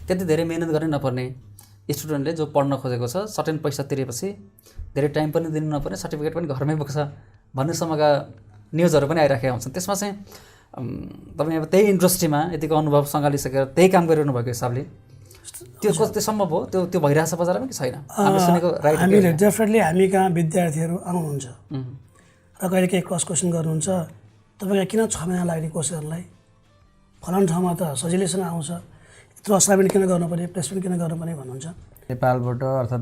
त्यति धेरै मेहनत गर्नै नपर्ने स्टुडेन्टले जो पढ्न खोजेको छ सर्टेन पैसा तिरेपछि धेरै टाइम पनि दिनु नपर्ने सर्टिफिकेट पनि घरमै पुग्छ भन्नेसम्मका न्युजहरू पनि आइराखेका हुन्छन्। त्यसमा चाहिँ तपाईँ अब त्यही इन्डस्ट्रीमा यतिको अनुभव सँगालिसकेर त्यही काम गरिरहनु भएको हिसाबले त्यो कति सम्भव हो, त्यो भइरहेछ बजारमा कि छैन? हामीले डेफिनेटली हामी कहाँ विद्यार्थीहरू आउनुहुन्छ र कहिले केही क्रस क्वेसन गर्नुहुन्छ, तपाईँलाई किन 6 महिना लाग्ने कोर्स गर्नलाई, फलानु ठाउँमा त सजिलैसँग आउँछ, यत्रो असाइनमेन्ट किन गर्नुपर्ने, प्लेसमेन्ट किन गर्नुपर्ने भन्नुहुन्छ। नेपालबाट अर्थात्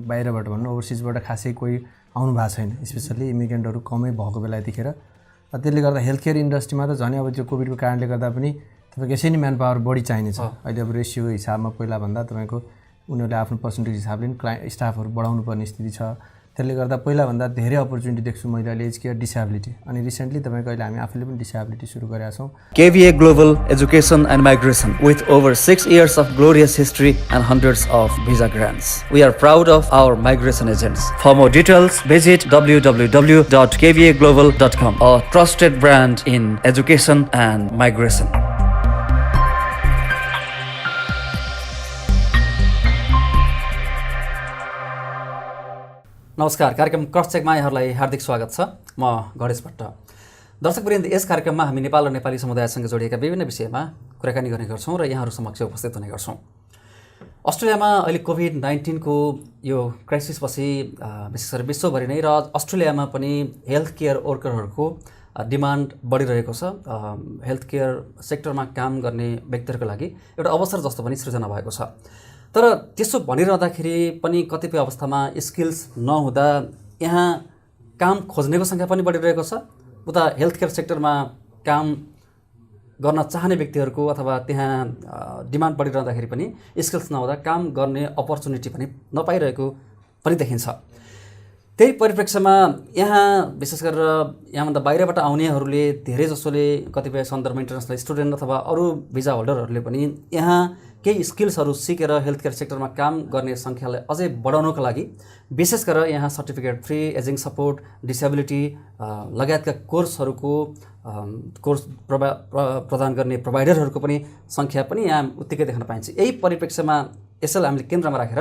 बाहिरबाट भन्नु ओभरसिजबाट खासै कोही आउनु भएको छैन, स्पेसल्ली इमिग्रेन्टहरू कमै भएको बेला यतिखेर। त्यसले गर्दा हेल्थ केयर इन्डस्ट्रीमा त झन् अब त्यो कोभिडको कारणले गर्दा पनि तपाईँको यसै नै म्यान पावर बढी चाहिनेछ। अहिले अब रेसियो हिसाबमा पहिलाभन्दा तपाईँको उनीहरूले आफ्नो पर्सेन्टेज हिसाबले पनि स्टाफहरू बढाउनु पर्ने स्थिति छ। त्यसले गर्दा पहिलाभन्दा धेरै अपर्च्युनिटी देख्छु मैले अहिले एज केयर डिसेबिलिटी, अनि रिसेन्टली तपाईँको अहिले हामी आफूले पनि डिसेबिलिटी सुरु गरेका छौँ। KVA Global Education and Migration with over 6 years of glorious history and hundreds of visa grants. We are proud of our migration agents. For more details, visit www.kvaglobal.com, a trusted brand in education and migration. नमस्कार, कार्यक्रम cross चेकमा यहाँहरूलाई हार्दिक स्वागत छ। म गणेश भट्ट। दर्शकवृन्द, यस कार्यक्रममा हामी नेपाल र नेपाली समुदायसँग जोडिएका विभिन्न विषयमा कुराकानी गर्ने गर्छौँ र यहाँहरू समक्ष उपस्थित हुने गर्छौँ। अस्ट्रेलियामा अहिले कोभिड-19 को यो क्राइसिसपछि विशेष गरी विश्वभरि नै र अस्ट्रेलियामा पनि हेल्थ केयर वर्करहरूको डिमान्ड बढिरहेको छ। हेल्थ केयर सेक्टरमा काम गर्ने व्यक्तिहरूको लागि एउटा अवसर जस्तो पनि सृजना भएको छ। तर त्यसो भनिरहँदाखेरि पनि कतिपय अवस्थामा स्किल्स नहुँदा यहाँ काम खोज्नेको सङ्ख्या पनि बढिरहेको छ। उता हेल्थ केयर सेक्टरमा काम गर्न चाहने व्यक्तिहरूको अथवा त्यहाँ डिमान्ड बढिरहँदाखेरि पनि स्किल्स नहुँदा काम गर्ने अपर्च्युनिटी पनि नपाइरहेको पनि देखिन्छ। त्यही परिप्रेक्ष्यमा यहाँ विशेष गरेर यहाँभन्दा बाहिरबाट आउनेहरूले धेरै जसोले कतिपय सन्दर्भ इन्टरनेसनल स्टुडेन्ट अथवा अरू भिजा होल्डरहरूले पनि यहाँ केही स्किल्सहरू सिकेर हेल्थ केयर सेक्टरमा काम गर्ने सङ्ख्यालाई अझै बढाउनको लागि विशेष गरेर यहाँ certificate free, ageing support, disability लगायतका कोर्सहरूको प्रदान गर्ने प्रोभाइडरहरूको पनि सङ्ख्या पनि यहाँ उत्तिकै देख्न पाइन्छ। यही परिप्रेक्ष्यमा यसैलाई हामीले केन्द्रमा राखेर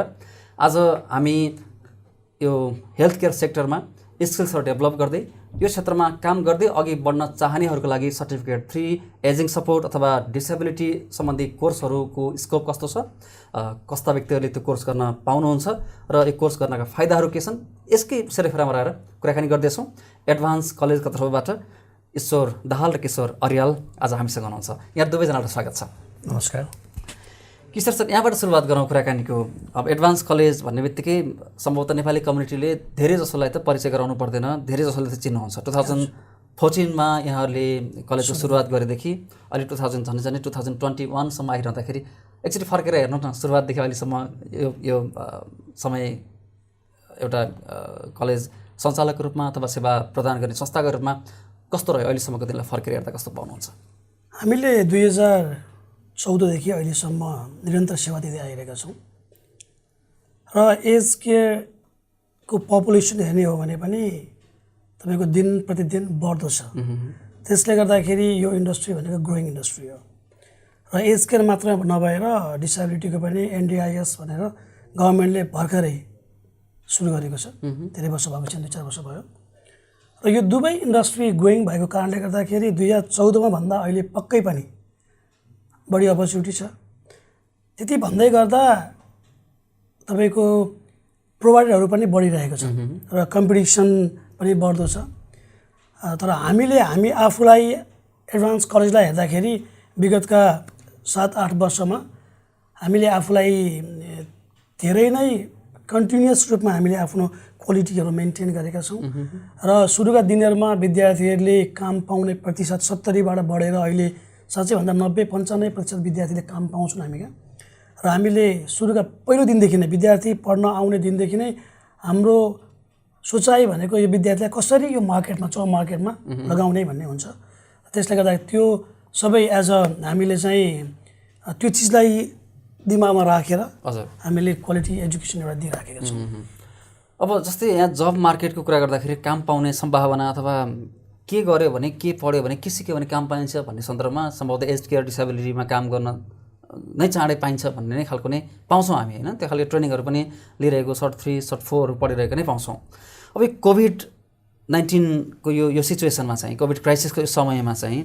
आज हामी यो हेल्थ केयर सेक्टरमा स्किल्सहरू डेभलप गर्दै यो क्षेत्रमा काम गर्दै अघि बढ्न चाहनेहरूको लागि सर्टिफिकेट फ्री, एजिङ सपोर्ट अथवा डिसेबिलिटी सम्बन्धी कोर्सहरूको स्कोप कस्तो छ, कस्ता व्यक्तिहरूले त्यो कोर्स गर्न पाउनुहुन्छ र यो कोर्स गर्नका फाइदाहरू के छन्, यसकै सेरेफेरामा रहेर कुराकानी गर्दैछौँ। एडभान्स कलेजको तर्फबाट ईश्वर दाहाल र किशोर अर्याल आज हामीसँग हुनुहुन्छ। यहाँ दुवैजनालाई स्वागत छ। नमस्कार किशोर सर, यहाँबाट सुरुवात गरौँ कुराकानीको। अब एडभान्स कलेज भन्ने बित्तिकै सम्भवतः नेपाली कम्युनिटीले धेरै जसोलाई त परिचय गराउनु पर्दैन, धेरै जसोले त चिन्नुहुन्छ। 2014मा यहाँहरूले कलेजको सुरुवात गरेदेखि अहिले 2021सम्म आइरहँदाखेरि एकचोटि फर्केर हेर्नु न, सुरुवातदेखि अहिलेसम्म यो समय एउटा कलेज सञ्चालकको रूपमा अथवा सेवा प्रदान गर्ने संस्थाको रूपमा कस्तो रह्यो अहिलेसम्मको दिनलाई फर्केर हेर्दा कस्तो पाउनुहुन्छ? हामीले 2014देखि अहिलेसम्म निरन्तर सेवा दिँदै आइरहेका छौँ र एज केयरको पपुलेसन हेर्ने हो भने पनि तपाईँको दिन प्रतिदिन बढ्दो छ। त्यसले गर्दाखेरि यो इन्डस्ट्री भनेको ग्रोइङ इन्डस्ट्री हो र एज केयर मात्र नभएर डिसेबिलिटीको पनि NDIS भनेर गभर्मेन्टले भर्खरै सुरु गरेको छ। धेरै वर्ष भएको छ, 2-4 वर्ष भयो र यो दुवै इन्डस्ट्री ग्रोइङ भएको कारणले गर्दाखेरि 2014मा भन्दा अहिले पक्कै पनि बढी अपर्च्युनिटी छ। त्यति भन्दै गर्दा तपाईँको प्रोभाइडरहरू पनि बढिरहेको छ र कम्पिटिसन पनि बढ्दो छ। तर हामी आफूलाई एडभान्स कलेजलाई हेर्दाखेरि विगतका 7-8 वर्षमा हामीले आफूलाई धेरै नै कन्टिन्युअस रूपमा हामीले आफ्नो क्वालिटीहरू मेन्टेन गरेका छौँ र सुरुका दिनहरूमा विद्यार्थीहरूले काम पाउने प्रतिशत 70बाट बढेर अहिले साँच्चै भन्दा 90-95% विद्यार्थीले काम पाउँछन् हामी कहाँ। र हामीले सुरुका पहिलो दिनदेखि नै विद्यार्थी पढ्न आउने दिनदेखि नै हाम्रो सोचाइ भनेको यो विद्यार्थीलाई कसरी यो मार्केटमा मार्केटमा लगाउने भन्ने हुन्छ। त्यसले गर्दा त्यो सबै हामीले चाहिँ त्यो चिजलाई दिमागमा राखेर हामीले क्वालिटी एजुकेसन एउटा दिइराखेका छौँ। अब जस्तै यहाँ जब मार्केटको कुरा गर्दाखेरि काम पाउने सम्भावना अथवा के गर्यो भने, के पढ्यो भने, के सिक्यो भने काम पाइन्छ भन्ने सन्दर्भमा सम्भवतः एज केयर डिसेबिलिटीमा काम गर्न नै चाँडै पाइन्छ भन्ने नै खालको नै पाउँछौँ हामी होइन। त्यो खालको ट्रेनिङहरू पनि लिइरहेको सर्ट 3 सर्ट 4 पढिरहेको नै पाउँछौँ। अब यो कोभिड-19 को यो सिचुएसनमा चाहिँ कोभिड क्राइसिसको यो समयमा चाहिँ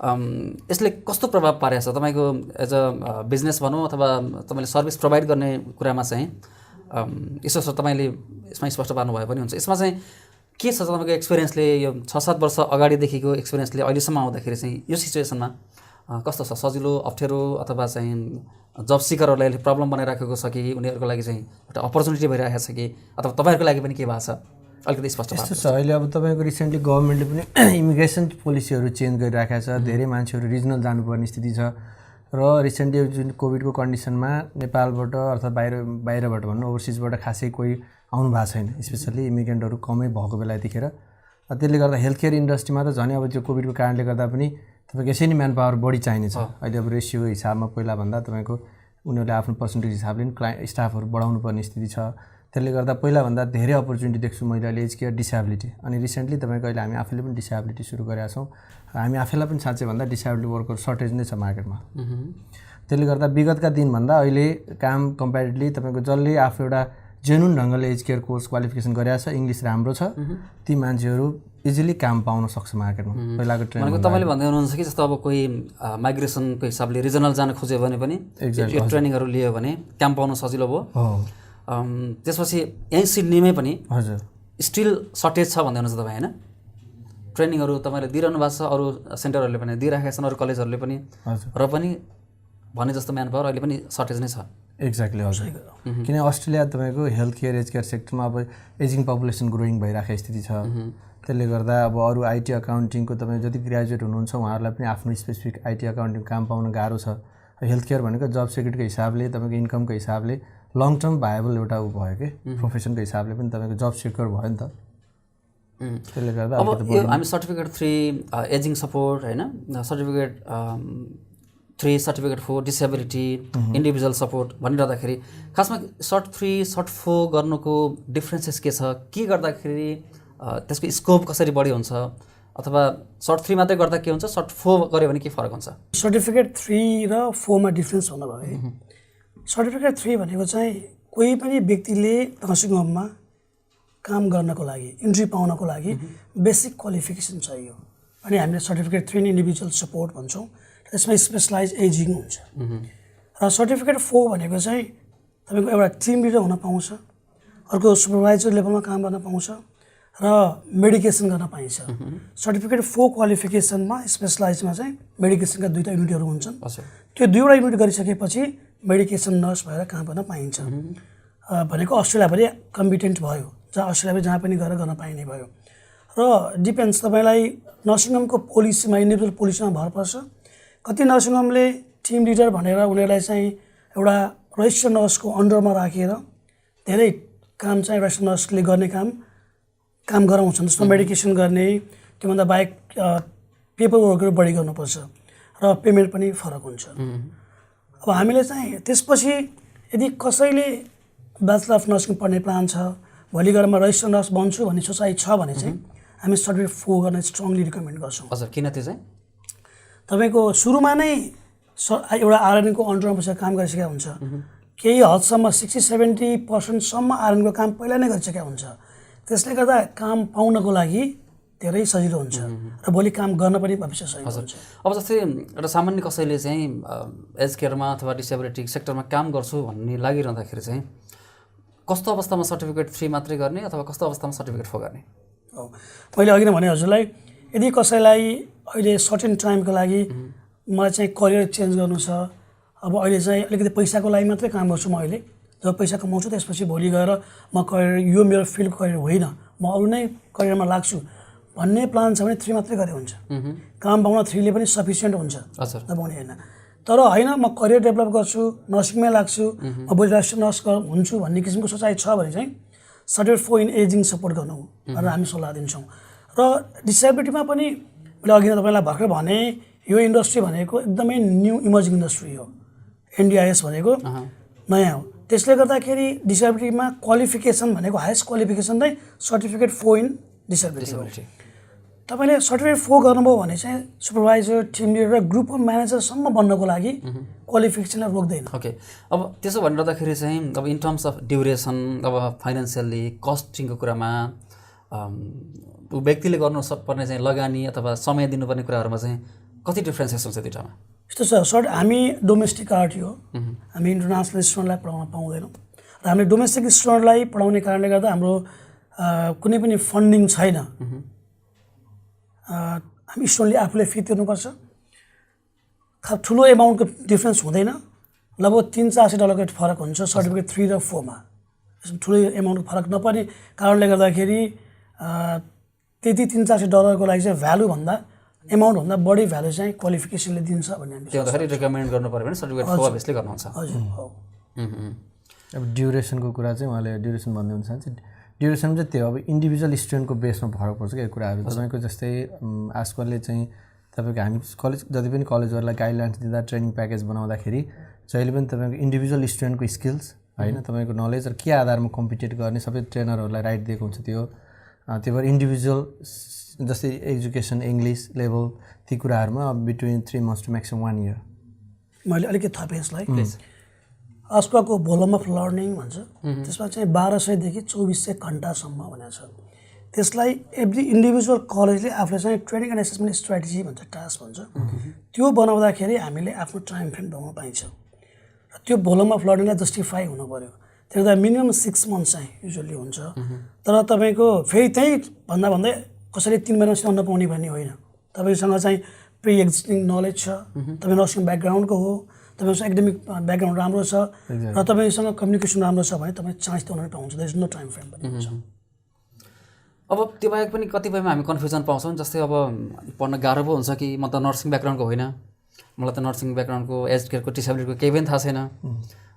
यसले कस्तो प्रभाव पारेको छ तपाईँको एज अ बिजनेस भनौँ अथवा तपाईँले सर्भिस प्रोभाइड गर्ने कुरामा चाहिँ यसो तपाईँले यसमा स्पष्ट पार्नुभयो पनि हुन्छ। यसमा चाहिँ के छ तपाईँको एक्सपिरियन्सले यो 6-7 वर्ष अगाडिदेखिको एक्सपिरियन्सले अहिलेसम्म आउँदाखेरि चाहिँ यो सिचुएसनमा कस्तो छ? सजिलो अप्ठ्यारो अथवा चाहिँ जब सिकरहरूलाई अहिले प्रब्लम बनाइराखेको छ कि उनीहरूको लागि चाहिँ एउटा अपर्च्युनिटी भइरहेको छ कि अथवा तपाईँहरूको लागि पनि के भएको छ अलिकति स्पष्ट यस्तो छ। अहिले अब तपाईँको रिसेन्टली गभर्मेन्टले पनि इमिग्रेसन पोलिसीहरू चेन्ज गरिराखेको छ। धेरै मान्छेहरू रिजनल जानुपर्ने स्थिति छ र रिसेन्टली जुन कोभिडको कन्डिसनमा नेपालबाट अर्थात् बाहिरबाट भन्नु ओभरसिजबाट खासै कोही आउनु भएको छैन, स्पेसल्ली इमिग्रेन्टहरू कमै भएको बेला यतिखेर। त्यसले गर्दा हेल्थ केयर इन्डस्ट्रीमा त झन् अब त्यो कोभिडको कारणले गर्दा पनि तपाईँको यसै नै म्यान पावर बढी चाहिने छ। अहिले अब रेसियो हिसाबमा पहिलाभन्दा तपाईँको उनीहरूले आफ्नो पर्सेन्टेज हिसाबले पनि स्टाफहरू बढाउनु पर्ने स्थिति छ। त्यसले गर्दा पहिलाभन्दा धेरै अपर्च्युनिटी देख्छु मैले अहिले एज केयर डिसेबिलिटी। अनि रिसेन्टली तपाईँको अहिले हामी आफैले पनि डिसेबिलिटी सुरु गरेका छौँ। हामी आफैलाई पनि साँच्चै भन्दा डिसेबिलिटी वर्कर सर्टेज नै छ मार्केटमा। त्यसले गर्दा विगतका दिनभन्दा अहिले काम कम्पेरिटिभली तपाईँको जसले आफू एउटा जेन्युन ढङ्गले एज केयर कोर्स क्वालिफिकेसन गरेको छ, इङ्ग्लिस राम्रो छ, ती मान्छेहरू इजिली काम पाउन सक्छ मार्केटमा। पहिलाको ट्रेन भनेको तपाईँले भन्दै हुनुहुन्छ कि जस्तो अब कोही माइग्रेसनको हिसाबले रिजनल जान खोज्यो भने पनि यो ट्रेनिङहरू लियो भने काम पाउन सजिलो भयो। त्यसपछि यहीँ सिडनीमै पनि हजुर स्टिल सर्टेज छ भन्दै हुनुहुन्छ तपाईँ होइन? ट्रेनिङहरू तपाईँले दिइरहनु भएको छ, अरू सेन्टरहरूले पनि दिइराखेका छन्, अरू कलेजहरूले पनि, र पनि भने जस्तो म्यान पावर अहिले पनि सर्टेज नै छ। एक्ज्याक्टली हजुर। किन अस्ट्रेलिया तपाईँको हेल्थ केयर एज केयर सेक्टरमा अब एजिङ पपुलेसन ग्रोइङ भइरहेको स्थिति छ। त्यसले गर्दा अब अरू आइटी अकाउन्टिङको तपाईँ जति ग्रेजुएट हुनुहुन्छ उहाँहरूलाई पनि आफ्नो स्पेसिफिक आइटी अकाउन्टिङ काम पाउन गाह्रो छ। हेल्थ केयर भनेको जब सेक्युरिटीको हिसाबले तपाईँको इन्कमको हिसाबले लङ टर्म भाएबल एउटा भयो कि प्रोफेसनको हिसाबले पनि तपाईँको जब सेक्योर भयो नि त। त्यसले गर्दा अब यो हामी सर्टिफिकेट 3 एजिङ सपोर्ट होइन, certificate 3 certificate 4 disability individual support भनिरहँदाखेरि खासमा सर्ट 3 सर्ट 4 गर्नुको डिफ्रेन्सेस के छ? के गर्दाखेरि त्यसको स्कोप कसरी बढी हुन्छ? अथवा सर्ट 3 मात्रै गर्दा के हुन्छ, सर्ट 4 गऱ्यो भने के फरक हुन्छ? सर्टिफिकेट 3 र 4 मा डिफ्रेन्स भन्नुभयो है। सर्टिफिकेट 3 भनेको चाहिँ कोही पनि व्यक्तिले नर्सिङ होममा काम गर्नको लागि इन्ट्री पाउनको लागि बेसिक क्वालिफिकेसन चाहियो। अनि हामीले सर्टिफिकेट 3 इन्डिभिजुअल सपोर्ट भन्छौँ। त्यसमा स्पेसलाइज एजिङ हुन्छ। र सर्टिफिकेट 4 भनेको चाहिँ तपाईँको एउटा टिम लिडर हुन पाउँछ, अर्को सुपरभाइजर लेभलमा काम गर्न पाउँछ र मेडिकेसन गर्न पाइन्छ। सर्टिफिकेट 4 क्वालिफिकेसनमा स्पेसलाइजमा चाहिँ मेडिकेसनका 2टा युनिटहरू हुन्छन्। त्यो 2वटा युनिट गरिसकेपछि मेडिकेसन नर्स भएर काम गर्न पाइन्छ। भनेको अस्ट्रेलियाभरि कम्पिटेन्ट भयो, जहाँ पनि गएर गर्न पाइने भयो। र डिपेन्ड्स तपाईँलाई नर्सिङ होमको पोलिसीमा इन्डिभिजुअल पोलिसीमा भर पर्छ। कति नर्सिङ होमले टिम लिडर भनेर उनीहरूलाई चाहिँ एउटा रजिस्टर नर्सको अन्डरमा राखेर धेरै काम चाहिँ रजिस्टर नर्सले गर्ने काम गराउँछन्। जस्तो मेडिकेसन गर्ने, त्योभन्दा बाहेक पेपर वर्कहरू बढी गर्नुपर्छ र पेमेन्ट पनि फरक हुन्छ। अब हामीले चाहिँ त्यसपछि यदि कसैले ब्याचलर अफ नर्सिङ पढ्ने प्लान छ, भोलि गएर म रजिस्टर नर्स बन्छु भन्ने सोचाइ छ भने चाहिँ हामी सर्टिफिकेट 4 गर्न स्ट्रङली रिकमेन्ड गर्छौँ। हजुर, किन त्यो चाहिँ? तपाईँको सुरुमा नै एउटा आरएनको अन्डरमा बसेर काम गरिसकेका हुन्छ। केही हदसम्म 60-70% आरएनको काम पहिला नै गरिसकेका हुन्छ। त्यसले गर्दा काम पाउनको लागि धेरै सजिलो हुन्छ र भोलि काम गर्न पनि भविष्य सजिलो हुन्छ। अब जस्तै एउटा सामान्य कसैले चाहिँ एज केयरमा अथवा डिसेबिलिटी सेक्टरमा काम गर्छु भन्ने लागिरहँदाखेरि चाहिँ कस्तो अवस्थामा सर्टिफिकेट 3 मात्रै गर्ने अथवा कस्तो अवस्थामा सर्टिफिकेट 4 गर्ने? मैले अघि नै भने हजुरलाई, यदि कसैलाई अहिले सर्टेन टाइमको लागि मलाई चाहिँ करियर चेन्ज गर्नु छ, अब अहिले चाहिँ अलिकति पैसाको लागि मात्रै काम गर्छु म, अहिले जब पैसा कमाउँछु त्यसपछि भोलि गएर म करियर यो मेरो फिल्डको करियर होइन, म अरू नै करियरमा लाग्छु भन्ने प्लान छ भने 3 मात्रै गरे हुन्छ। काम पाउन 3ले पनि सफिसियन्ट हुन्छ, नपाउने होइन। तर होइन म करियर डेभलप गर्छु, नर्सिङमै लाग्छु, म भोलि रजिस्टर नर्स हुन्छु भन्ने किसिमको सोचाइ छ भने चाहिँ सर्टिफिकेट 4 इन एजिङ सपोर्ट गर्नु भनेर हामी सल्लाह दिन्छौँ। र डिसेबिलिटीमा पनि मैले अघि तपाईँलाई भर्खर भने यो इन्डस्ट्री भनेको एकदमै न्यू इमर्जिङ इन्डस्ट्री हो। एनडिआइएस भनेको नयाँ हो। त्यसले गर्दाखेरि डिसेबिलिटीमा क्वालिफिकेसन भनेको हाइएस्ट क्वालिफिकेसन नै सर्टिफिकेट 4 इन डिसेबिलिटी हो। तपाईँले सर्टिफिकेट 4 गर्नुभयो भने चाहिँ सुपरभाइजर, टिम लिडर र ग्रुप अफ म्यानेजरसम्म बन्नको लागि क्वालिफिकेसनलाई रोक्दैन। ओके, अब त्यसो भनिरहँदाखेरि चाहिँ अब इन टर्म्स अफ ड्युरेसन, अब फाइनेन्सियल्ली कस्टिङको कुरामा व्यक्तिले गर्नुपर्ने चाहिँ लगानी अथवा समय दिनुपर्ने कुराहरूमा चाहिँ कति डिफ्रेन्सेस हुन्छ दुईटामा? यस्तो छ सर, हामी डोमेस्टिक आर्टी हो, हामी इन्टरनेसनल स्टुडेन्टलाई पढाउन पाउँदैनौँ र हामीले डोमेस्टिक स्टुडेन्टलाई पढाउने कारणले गर्दा हाम्रो कुनै पनि फन्डिङ छैन। हामी स्टुडेन्टले आफूले फी तिर्नुपर्छ। ठुलो एमाउन्टको डिफ्रेन्स हुँदैन, लगभग $300-400 फरक हुन्छ सर्टिफिकेट 3 र 4 मा। यसमा ठुलो एमाउन्टको फरक नपर्ने कारणले गर्दाखेरि त्यति $300-400 को लागि चाहिँ भ्यालुभन्दा एमाउन्टभन्दा बढी भ्यालु चाहिँ क्वालिफिकेसनले दिन्छ भन्ने हामी त्यो हुँदाखेरि रिकमेन्ड गर्नु पऱ्यो भने सर्टिफिकेट 4 अभियसली गर्नुहुन्छ। हजुर हो। अब ड्युरेसनको कुरा चाहिँ उहाँले ड्युरेसन भन्दै हुनुहुन्छ चाहिँ ड्युरेसन चाहिँ त्यो अब इन्डिभिजुअल स्टुडेन्टको बेसमा फरक पर्छ क्या कुराहरू। तपाईँको जस्तै आजकलले चाहिँ तपाईँको हामी कलेज जति पनि कलेजहरूलाई गाइडलाइन्स दिँदा ट्रेनिङ प्याकेज बनाउँदाखेरि जहिले पनि तपाईँको इन्डिभिजुअल स्टुडेन्टको स्किल्स होइन, तपाईँको नलेज र के आधारमा कम्पिटेट गर्ने सबै ट्रेनरहरूलाई राइट दिएको हुन्छ। त्यो भएर इन्डिभिजुअल जस्तै एजुकेसन, इङ्ग्लिस लेभल, ती कुराहरूमा between 3 months to maximum 1 year। मैले अलिकति थपेँ यसलाई। अस्पाको भोल्युम अफ लर्निङ भन्छ, त्यसमा चाहिँ 1200 देखि 2400 घन्टासम्म भनेको छ। त्यसलाई एभ्री इन्डिभिजुअल कलेजले आफूले चाहिँ ट्रेनिङ एन्ड एसेसमेन्ट स्ट्राटेजी भन्छ, टास्क भन्छ, त्यो बनाउँदाखेरि हामीले आफ्नो टाइम फ्रेम बनाउन पाइन्छ र त्यो भोल्युम अफ लर्निङलाई जस्टिफाई हुनु पऱ्यो। त्यसले गर्दा मिनिमम 6 months चाहिँ युजली हुन्छ। तर तपाईँको फेरि त्यही भन्दै कसैले 3 महिना सिकाउन नपाउने भन्ने होइन। तपाईँसँग चाहिँ प्रि एक्जिस्टिङ नलेज छ, तपाईँ नर्सिङ ब्याकग्राउन्डको हो, तपाईँसँग एकाडेमिक ब्याकग्राउन्ड राम्रो छ र तपाईँसँग कम्युनिकेसन राम्रो छ भने तपाईँ चान्स त उनीहरू पाउँछ। There is no time frame भन्ने हुन्छ। अब त्यो बाहेक पनि कतिपयमा हामी कन्फ्युजन पाउँछौँ, जस्तै अब पढ्न गाह्रो पो हुन्छ कि म त नर्सिङ ब्याकग्राउन्डको होइन, मलाई त नर्सिङ ब्याकग्राउन्डको एज केयरको डिसेबिलिटीको केही पनि थाहा छैन,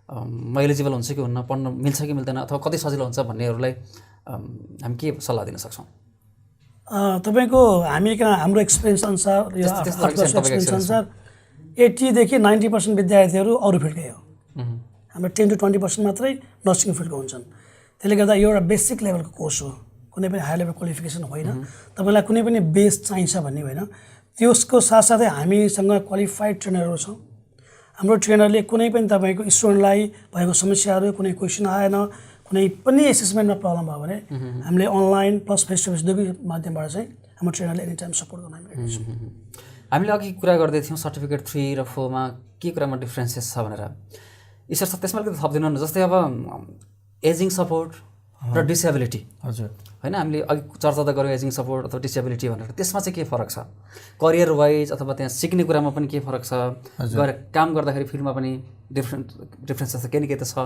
म एलिजिबल हुन्छ कि हुन्न, पढ्न मिल्छ कि मिल्दैन अथवा कति सजिलो हुन्छ भन्नेहरूलाई हामी के सल्लाह दिन सक्छौँ? तपाईँको हामी कहाँ हाम्रो एक्सपिरियन्स अनुसार यो 8 वर्ष एक्सपिरियन्स अनुसार 80 देखि 90% विद्यार्थीहरू अरू फिल्डकै हो। हाम्रो 10 to 20% मात्रै नर्सिङ फिल्डको हुन्छन्। त्यसले गर्दा यो एउटा बेसिक लेभलको कोर्स हो, कुनै पनि हाई लेभल क्वालिफिकेसन होइन। तपाईँलाई कुनै पनि बेस चाहिन्छ भन्ने होइन। त्यसको साथसाथै हामीसँग क्वालिफाइड ट्रेनरहरू छौँ। हाम्रो ट्रेनरले कुनै पनि तपाईँको स्टुडेन्टलाई भएको समस्याहरू, कुनै क्वेसन आएन, कुनै पनि एसेसमेन्टमा प्रब्लम भयो भने हामीले online plus face to face दुवै माध्यमबाट चाहिँ हाम्रो ट्रेनरले एनी टाइम सपोर्ट गर्न हामी रेडी छौँ। हामीले अघि कुरा गर्दै थियौँ सर्टिफिकेट 3 र 4 मा के कुरामा डिफ्रेन्सेस छ भनेर। ईश्वर सर त्यसमा अलिकति थपिदिनु न, जस्तै अब एजिङ सपोर्ट र डिसेबिलिटी। हजुर होइन, हामीले अघि चर्चा त गऱ्यौँ एजिङ सपोर्ट अथवा डिसेबिलिटी भनेर, त्यसमा चाहिँ के फरक छ? करियर वाइज अथवा त्यहाँ सिक्ने कुरामा पनि के फरक छ? गएर काम गर्दाखेरि फिल्डमा पनि डिफ्रेन्सेस त केही न केही त छ।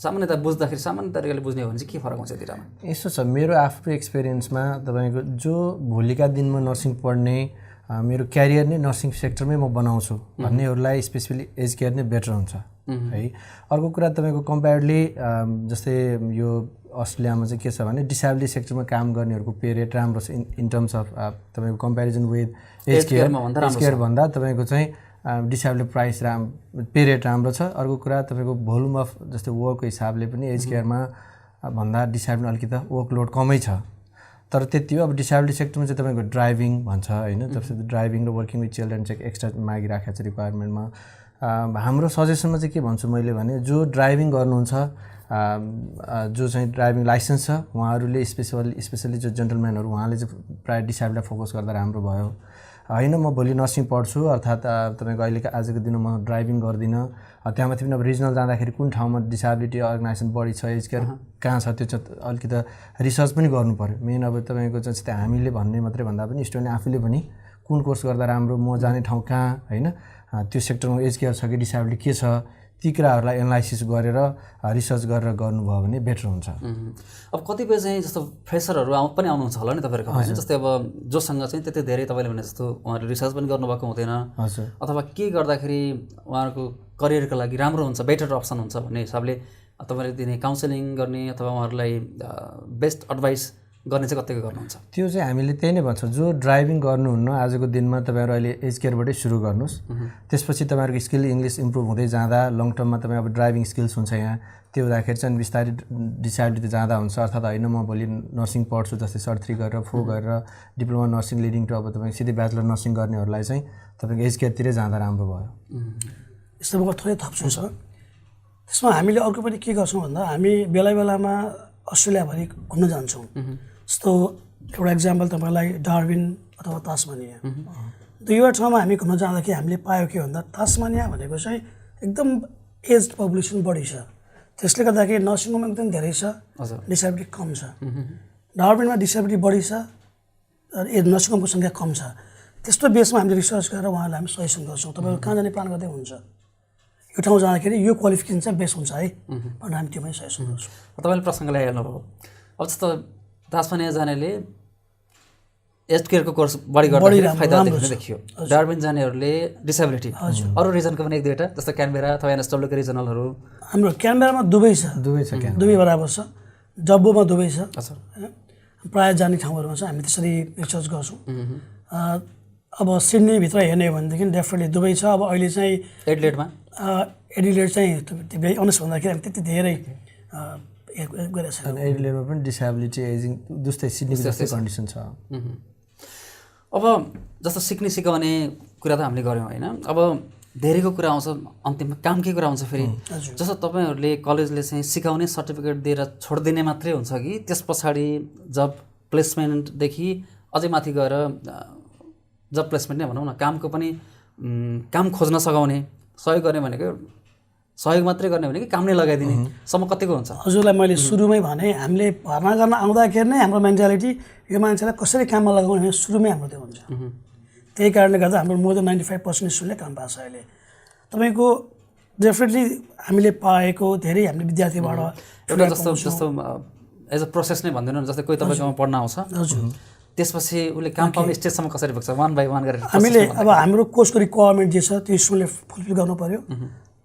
सामान्यतः बुझ्दाखेरि सामान्य तरिकाले बुझ्ने हो भने चाहिँ के फरक हुन्छ दुईटामा? यस्तो छ, मेरो आफ्नो एक्सपिरियन्समा तपाईँको जो भोलिका दिनमा नर्सिङ पढ्ने मेरो क्यारियर नै नर्सिङ सेक्टरमै म बनाउँछु भन्नेहरूलाई स्पेसली एज केयर नै बेटर हुन्छ है। अर्को कुरा तपाईँको कम्पेयरली जस्तै यो अस्ट्रेलियामा चाहिँ के छ भने डिसेबिलिटी सेक्टरमा काम गर्नेहरूको पे रेट राम्रो छ इन टर्म्स अफ तपाईँको कम्पेरिजन विथ एज केयर भन्दा तपाईँको चाहिँ डिसेबिलिटी प्राइस पे रेट राम्रो छ। अर्को कुरा तपाईँको भोल्युम अफ जस्तै वर्कको हिसाबले पनि एज केयरमा भन्दा डिसेबिलिटी अलिकति वर्कलोड कमै छ। तर त्यति हो। अब डिसेबिलिटी सेक्टरमा चाहिँ तपाईँको ड्राइभिङ भन्छ होइन, जस्तै ड्राइभिङ र वर्किङ विथ चिल्ड्रेन चाहिँ एक्स्ट्रा मागिराखेको छ रिक्वायरमेन्टमा। हाम्रो सजेसनमा चाहिँ के भन्छु मैले भने, जो ड्राइभिङ गर्नुहुन्छ, जो चाहिँ ड्राइभिङ लाइसेन्स छ उहाँहरूले स्पेसली जो जेन्टलम्यानहरू उहाँले चाहिँ प्रायः डिसेबिलिटीलाई फोकस गर्दा राम्रो भयो होइन। म भोलि नर्सिङ पढ्छु अर्थात् तपाईँको अहिलेको आजको दिनमा म ड्राइभिङ गर्दिनँ, त्यहाँमाथि पनि अब रिजनल जाँदाखेरि कुन ठाउँमा डिसेबिलिटी अर्गनाइजेसन बढी छ, एज केयर कहाँ छ, त्यो चाहिँ अलिकति रिसर्च पनि गर्नु पऱ्यो। मेन अब तपाईँको चाहिँ हामीले भन्ने मात्रै भन्दा पनि स्टुडेन्ट आफूले पनि कुन कोर्स गर्दा राम्रो, म जाने ठाउँ कहाँ होइन, त्यो सेक्टरमा एज केयर छ कि डिसेबिलिटी के छ, ती कुराहरूलाई एनालाइसिस गरेर रिसर्च गरेर गर्नुभयो भने बेटर हुन्छ। अब कतिपय चाहिँ जस्तो फ्रेसरहरू पनि आउनुहुन्छ होला नि तपाईँहरूको होइन, जस्तै अब जोसँग चाहिँ त्यति धेरै तपाईँले भने जस्तो उहाँहरूले रिसर्च पनि गर्नुभएको हुँदैन, हजुर, अथवा के गर्दाखेरि उहाँहरूको करियरको लागि राम्रो हुन्छ, बेटर अप्सन हुन्छ भन्ने हिसाबले तपाईँले दिने काउन्सिलिङ गर्ने अथवा उहाँहरूलाई बेस्ट एडभाइस गर्ने चाहिँ कतिको गर्नुहुन्छ? त्यो चाहिँ हामीले त्यही नै भन्छौँ, जो ड्राइभिङ गर्नुहुन्न आजको दिनमा तपाईँहरू अहिले एज केयरबाटै सुरु गर्नुहोस्। त्यसपछि तपाईँहरूको स्किल इङ्ग्लिस इम्प्रुभ हुँदै जाँदा लङ टर्ममा तपाईँ अब ड्राइभिङ स्किल्स हुन्छ यहाँ, त्यो हुँदाखेरि चाहिँ बिस्तारै डिसेबिलिटी जाँदा हुन्छ। अर्थात् होइन म भोलि नर्सिङ पढ्छु जस्तै सर 3 गरेर 4 गरेर डिप्लोमा नर्सिङ लिडिङ टु अब तपाईँ सिधै ब्याचलर नर्सिङ गर्नेहरूलाई चाहिँ तपाईँको एज केयरतिरै जाँदा राम्रो भयो। यस्तो म थोरै थप्छु सर। त्यसमा हामीले अर्को पनि के गर्छौँ भन्दा हामी बेला बेलामा अस्ट्रेलियाभरि घुम्न जान्छौँ। जस्तो एउटा इक्जाम्पल तपाईँलाई डार्विन अथवा तास्मानिया, दुईवटा ठाउँमा हामी घुम्न जाँदाखेरि हामीले पायो के भन्दा तास्मानिया भनेको चाहिँ एकदम एज पपुलेसन बढी छ, त्यसले गर्दाखेरि नर्सिङ होम एकदम धेरै छ, डिसेबिलिटी कम छ। डार्विनमा डिसेबिलिटी बढी छ र नर्सिङ होमको सङ्ख्या कम छ। त्यस्तो बेसमा हामीले रिसर्च गरेर उहाँहरूलाई हामी सजेसन गर्छौँ, तपाईँहरू कहाँ जाने प्लान गर्दै हुन्छ, यो ठाउँ जाँदाखेरि यो क्वालिफिकेसन चाहिँ बेस्ट हुन्छ है भनेर हामी त्यो पनि सजेसन गर्छौँ। तपाईँले प्रसङ्ग ल्याइहाल्नुभयो। अब जस्तो तास्मानिया जानेले एज केयरको कोर्स बढी गर्दाखेरि फाइदा देखियो। डार्विन जानेहरूले डिसेबिलिटी, अरू रिजनको पनि 1-2वटा जस्तो क्यानबेरा अथवा एनएसडब्ल्यूको रिजनलहरू। हाम्रो क्यानबेरामा दुबई छ, दुबई बराबर छ, जब्बोमा दुबई छ, प्रायः जाने ठाउँहरूमा चाहिँ हामी त्यसरी रिसर्च गर्छौँ। अब सिडनीभित्र हेर्ने हो भनेदेखि डेफिनेटली दुबई छ। अब अहिले चाहिँ एडिलेडमा चाहिँ अनेस्ट भन्दाखेरि हामी त्यति धेरै गरेको छैन। एडिलेडमा पनि डिसेबिलिटी एजिङ जस्तै सिडनीको जस्तै कन्डिसन छ। अब जस्तो सिक्ने सिकाउने कुरा त हामीले गऱ्यौँ होइन, अब धेरैको कुरा आउँछ अन्तिममा कामकै कुरा आउँछ फेरि। जस्तो तपाईँहरूले कलेजले चाहिँ सिकाउने सर्टिफिकेट दिएर छोडिदिने मात्रै हुन्छ कि त्यस पछाडि जब प्लेसमेन्टदेखि अझै माथि गएर जब प्लेसमेन्ट नै भनौँ न, कामको पनि काम खोज्न सघाउने सहयोग गर्ने भनेको सहयोग मात्रै गर्ने भने कि काम नै लगाइदिने सम्म कतिको हुन्छ? हजुरलाई मैले सुरुमै भने हामीले भर्ना गर्न आउँदाखेरि नै हाम्रो मेन्टालिटी यो मान्छेलाई कसरी काममा लगाउने भने सुरुमै हाम्रो त्यो हुन्छ। त्यही कारणले गर्दा हाम्रो मोर देन 95% स्टुडेन्टले काम पाएको छ अहिले। तपाईँको डेफिनेटली हामीले पाएको धेरै हामीले विद्यार्थीबाट एउटा जस्तो एज अ प्रोसेस नै भनिदिनु न, जस्तै कोही तपाईँकोमा पढ्न आउँछ, त्यसपछि उसले काम पाउने स्टेजसम्म कसरी पुग्छ, 1 by 1 गरेर हामीले अब हाम्रो कोर्सको रिक्वायरमेन्ट जे छ त्यो स्टुडेन्टले फुलफिल गर्नु पऱ्यो।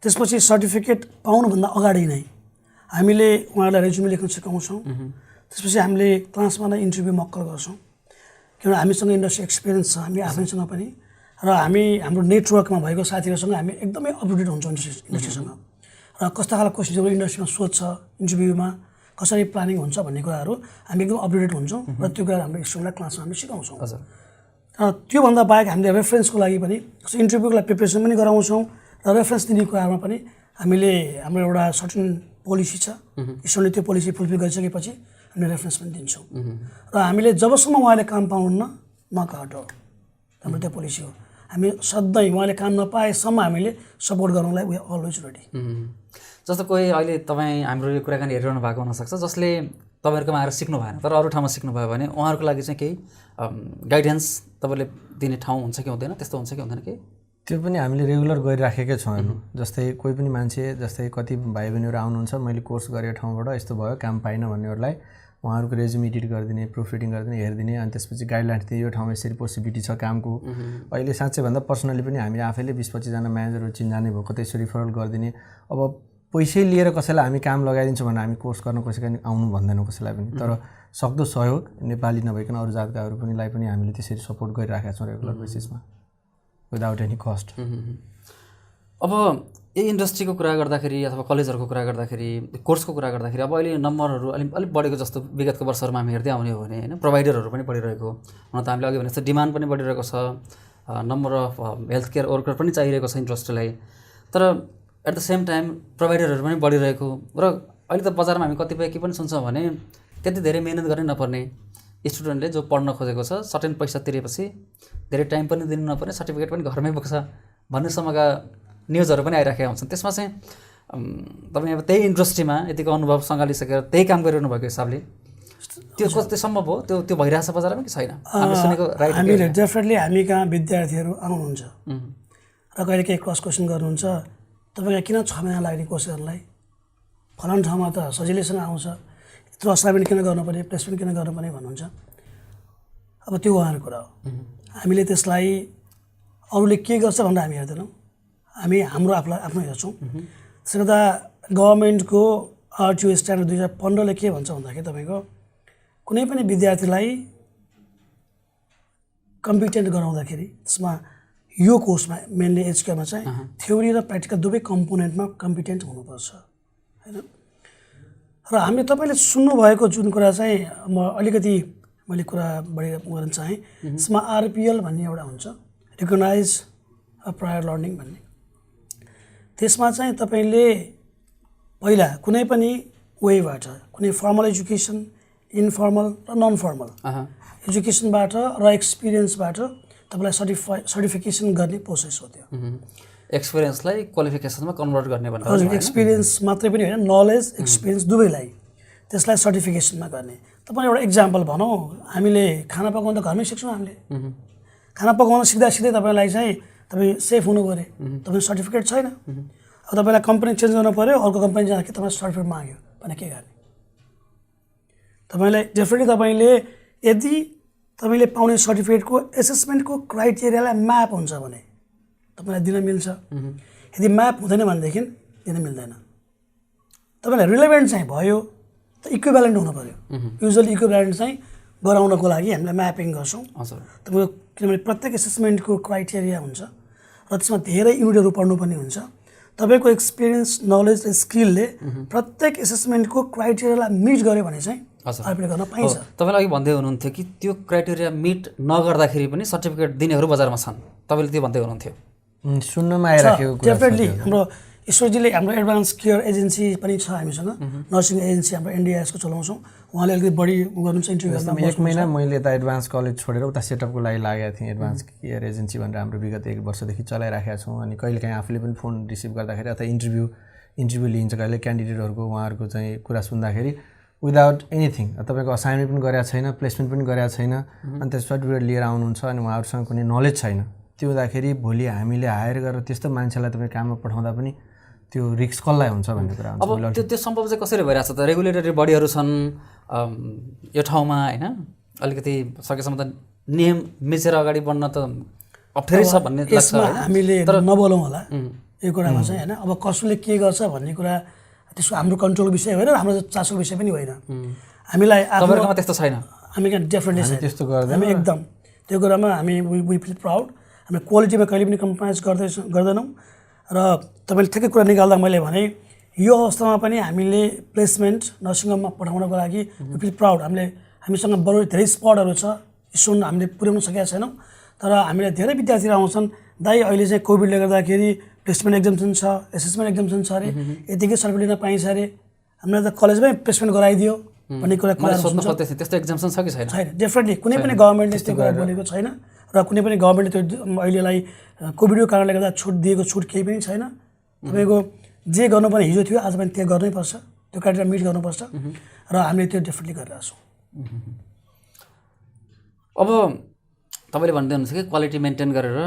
त्यसपछि सर्टिफिकेट पाउनुभन्दा अगाडि नै हामीले उहाँहरूलाई रेज्युमे लेख्न सिकाउँछौँ। त्यसपछि हामीले क्लासमा नै इन्टरभ्यू मक्कल गर्छौँ, किनभने हामीसँग इन्डस्ट्री एक्सपिरियन्स छ हामी आफैसँग पनि, र हामी हाम्रो नेटवर्कमा भएको साथीहरूसँग हामी एकदमै अपडेटेड हुन्छौँ इन्डस्ट्रीसँग, र कस्ता खालको क्वेसन्सहरू इन्डस्ट्रीमा सोध्छ, इन्टरभ्यूमा कसरी प्लानिङ हुन्छ भन्ने कुराहरू हामी एकदम अपडेटेड हुन्छौँ, र त्यो कुरा हाम्रो स्टुडेन्टलाई क्लासमा हामी सिकाउँछौँ। र त्योभन्दा बाहेक हामीले रेफरेन्सको लागि पनि इन्टरभ्यूको लागि प्रिपरेसन पनि गराउँछौँ, र रेफरेन्स दिने कुरामा पनि हामीले हाम्रो एउटा सर्टेन पोलिसी छ, स्टुडेन्टले त्यो पोलिसी फुलफिल गरिसकेपछि हामीले रेफरेन्स पनि दिन्छौँ। र हामीले जबसम्म उहाँले काम पाउनुहुन्न नकाट हो, हाम्रो त्यो पोलिसी हो। हामी सधैँ उहाँले काम नपाएसम्म हामीले सपोर्ट गर्नलाई वी अलवेज रेडी। जस्तो कोही अहिले तपाईँ हाम्रो यो कुराकानी हेरिरहनु भएको हुनसक्छ जसले तपाईँहरूकोमा आएर सिक्नु भएन तर अरू ठाउँमा सिक्नुभयो भने उहाँहरूको लागि चाहिँ केही गाइडेन्स तपाईँले दिने ठाउँ हुन्छ कि हुँदैन, त्यस्तो हुन्छ कि हुँदैन केही? त्यो पनि हामीले रेगुलर गरिराखेकै छौँ हेर्नु। जस्तै कोही पनि मान्छे जस्तै कति भाइ बहिनीहरू आउनुहुन्छ, मैले कोर्स गरेको ठाउँबाट यस्तो भयो काम पाइनँ भन्नेहरूलाई उहाँहरूको रेज्युम एडिट गरिदिने, प्रुफ रिडिङ गरिदिने, हेरिदिने, अनि त्यसपछि गाइडलाइन्स दिने, यो ठाउँमा यसरी पोसिबिलिटी छ कामको। अहिले साँच्चै भन्दा पर्सनली पनि हामीले आफैले 20-25जना म्यानेजरहरू चिन्जाने भएको त्यसो रिफरल गरिदिने। अब पैसै लिएर कसैलाई हामी काम लगाइदिन्छौँ भने हामी कोर्स गर्न कसैलाई आउनु भन्दैनौँ कसैलाई पनि, तर सक्दो सहयोग नेपाली नभइकन अरू जातकाहरू पनिलाई पनि हामीले त्यसरी सपोर्ट गरिराखेका छौँ रेगुलर बेसिसमा विदाउट एनी कस्ट। अब यही इन्डस्ट्रीको कुरा गर्दाखेरि अथवा कलेजहरूको कुरा गर्दाखेरि, कोर्सको कुरा गर्दाखेरि अब अहिले नम्बरहरू अलिक बढेको जस्तो विगतको वर्षहरूमा हामी हेर्दै आउने हो भने होइन, प्रोभाइडरहरू पनि बढिरहेको हुन त हामीले अघि भने जस्तो डिमान्ड पनि बढिरहेको छ, number of health care worker पनि चाहिरहेको छ इन्डस्ट्रीलाई, तर एट द सेम टाइम प्रोभाइडरहरू पनि बढिरहेको र अहिले त बजारमा हामी कतिपय के पनि सुन्छौँ भने त्यति धेरै मिहिनेत गर्नै नपर्ने स्टुडेन्टले जो पढ्न खोजेको छ सर्टेन पैसा तिरेपछि धेरै टाइम पनि दिनु नपर्ने, सर्टिफिकेट पनि घरमै पुग्छ भन्नेसम्मका न्युजहरू पनि आइराखेका हुन्छन्। त्यसमा चाहिँ तपाईँ अब त्यही इन्डस्ट्रीमा यतिको अनुभव सँगालिसकेर त्यही काम गरिरहनु भएको हिसाबले त्यो कस्तो सम्भव हो, त्यो भइरहेछ बजारमा कि छैन? हामीले डेफिनेटली हामी कहाँ विद्यार्थीहरू आउनुहुन्छ र कहिले केही क्रस क्वेसन गर्नुहुन्छ, तपाईँलाई किन 6 महिना लाग्ने कोर्स गर्नलाई, फलानु ठाउँमा त सजिलैसँग आउँछ, यत्रो असाइनमेन्ट किन गर्नुपर्ने, प्लेसमेन्ट किन गर्नुपर्ने भन्नुहुन्छ। अब त्यो उहाँहरूको कुरा हो, हामीले त्यसलाई अरूले के गर्छ भनेर हामी हेर्दैनौँ, हामी हाम्रो आफ्नो हेर्छौँ। त्यसले गर्दा गभर्मेन्टको RTO स्ट्यान्डर्ड 2015ले के भन्छ भन्दाखेरि तपाईँको कुनै पनि विद्यार्थीलाई कम्पिटेन्ट गराउँदाखेरि त्यसमा यो कोर्समा मेनली एचकेमा चाहिँ थ्योरी र प्र्याक्टिकल दुवै कम्पोनेन्टमा कम्पिटेन्ट हुनुपर्छ हैन। र हामीले तपाईँले सुन्नुभएको जुन कुरा चाहिँ म अलिकति मैले कुरा बढी गर्न चाहेँ, त्यसमा आरपिएल भन्ने एउटा हुन्छ, रिकगनाइज प्रायर लर्निङ भन्ने। त्यसमा चाहिँ तपाईँले पहिला कुनै पनि वेबाट कुनै फर्मल एजुकेसन, इन्फर्मल र नन फर्मल एजुकेसनबाट र एक्सपिरियन्सबाट तपाईँलाई सर्टिफिकेसन गर्ने प्रोसेस हो त्यो। एक्सपिरियन्सलाई क्वालिफिकेसनमा कन्भर्ट गर्ने भनेर हजुर, एक्सपिरियन्स मात्रै पनि होइन, नलेज एक्सपिरियन्स दुवैलाई त्यसलाई सर्टिफिकेसनमा गर्ने। तपाईँ एउटा इक्जाम्पल भनौँ, हामीले खाना पकाउन त घरमै सिक्छौँ। हामीले खाना पकाउन सिक्दा सिक्दै तपाईँलाई चाहिँ तपाईँ सेफ हुनु पऱ्यो, तपाईँ सर्टिफिकेट छैन, अब तपाईँलाई कम्पनी चेन्ज गर्नु पऱ्यो, अर्को कम्पनी जाँदाखेरि तपाईँ सर्टिफिकेट माग्यो भने के गर्ने? तपाईँलाई डेफिनेटली तपाईँले यदि तपाईँले पाउने सर्टिफिकेटको एसेसमेन्टको क्राइटेरियालाई म्याप हुन्छ भने तपाईँलाई दिन मिल्छ। यदि म्याप हुँदैन भनेदेखि दिन मिल्दैन। तपाईँलाई रिलेभेन्ट चाहिँ भयो त इक्विभ्यालेन्ट हुनु पऱ्यो। युजली इक्विभ्यालेन्ट चाहिँ गराउनको लागि हामीले म्यापिङ गर्छौँ। तपाईँको किनभने प्रत्येक एसेसमेन्टको क्राइटेरिया हुन्छ र त्यसमा धेरै युनिटहरू पढ्नुपर्ने हुन्छ। तपाईँको एक्सपिरियन्स, नलेज र स्किलले प्रत्येक एसेसमेन्टको क्राइटेरियालाई मिट गर्यो भने चाहिँ आरपिएल गर्न पाइन्छ। तपाईँले अघि भन्दै हुनुहुन्थ्यो कि त्यो क्राइटेरिया मिट नगर्दाखेरि पनि सर्टिफिकेट दिनेहरू बजारमा छन्, तपाईँले त्यो भन्दै हुनुहुन्थ्यो। सुन्नमा आइराखेको कुरा डेफिनेटली हाम्रो ईश्वरजीले हाम्रो एडभान्स केयर एजेन्सी पनि छ हामीसँग, नर्सिङ एजेन्सी हाम्रो एनडिआइएसको चलाउँछौँ। उहाँले अलिकति बढी गर्नुहुन्छ इन्टरभ्यूमा। 1 महिना मैले यता एडभान्स कलेज छोडेर उता सेटअपको लागि लागेको थिएँ। एडभान्स केयर एजेन्सी भनेर हाम्रो विगत 1 वर्षदेखि चलाइराखेका छौँ। अनि कहिलेकाहीँ आफूले पनि फोन रिसिभ गर्दाखेरि अथवा इन्टरभ्यू लिन्छ, कहिले क्यान्डिडेटहरूको उहाँहरूको चाहिँ कुरा सुन्दाखेरि विदाउट एनिथिङ तपाईँको असाइनमेन्ट पनि गरेको छैन, प्लेसमेन्ट पनि गरेको छैन, अनि त्यो सर्टिफिकेट लिएर आउनुहुन्छ अनि उहाँहरूसँग कुनै नलेज छैन, त्यो हुँदाखेरि भोलि हामीले हायर गरेर त्यस्तो मान्छेलाई तपाईँ काममा पठाउँदा पनि त्यो रिस्क कसलाई हुन्छ भन्ने कुरा हुन्छ। अब त्यो सम्भव चाहिँ कसरी भइरहेछ त? रेगुलेटरी बडीहरू छन् यो ठाउँमा होइन, अलिकति सकेसम्म त नियम मिचेर अगाडि बढ्न त अप्ठ्यारै छ भन्ने लाग्छ। हामीले तर नबोलौँ होला यो कुरामा चाहिँ होइन। अब कसले के गर्छ भन्ने कुरा त्यसको हाम्रो कन्ट्रोल विषय होइन, हाम्रो चासोको विषय पनि होइन। हामीलाई तपाईँहरूकोमा त्यस्तो छैन? हामी डेफिनेटली त्यस्तो गर्दैन। हामी एकदम त्यो कुरामा हामी वी फिल प्राउड। हामी क्वालिटीमा कहिले पनि कम्प्रोमाइज गर्दैनौँ। र तपाईँले ठ्याक्कै कुरा निकाल्दा मैले भने यो अवस्थामा पनि हामीले प्लेसमेन्ट नर्सिङ होममा पठाउनको लागि वी फिल प्राउड। हामीसँग बरु धेरै स्पटहरू छ, स्टुडेन्ट हामीले पुर्याउन सकेका छैनौँ, तर हामीले धेरै विद्यार्थीहरू आउँछन्, दाइ अहिले चाहिँ कोभिडले गर्दाखेरि प्लेसमेन्ट एक्जाम्सन छ, एसेसमेन्ट एक्जाम्सन छ अरे, यतिकै सर्टिफिकेट पाइन्छ अरे, हामीले त कलेजमै प्लेसमेन्ट गराइदियो भन्ने कुरा त्यस्तो एक्जाम्सन छ कि छैन? छैन, डेफिनेटली कुनै पनि गभर्मेन्टले त्यो कुरा बोलेको छैन र कुनै पनि गभर्मेन्टले त्यो अहिलेलाई कोभिडको कारणले गर्दा छुट दिएको छुट केही पनि छैन। तपाईँको जे गर्नुपर्ने हिजो थियो आज पनि त्यो गर्नैपर्छ, त्यो क्राइटेरिया मिट गर्नुपर्छ र हामीले त्यो डेफिनेटली गरिरहेको छौँ। अब तपाईँले भन्दै हुनुहुन्छ कि क्वालिटी मेन्टेन गरेर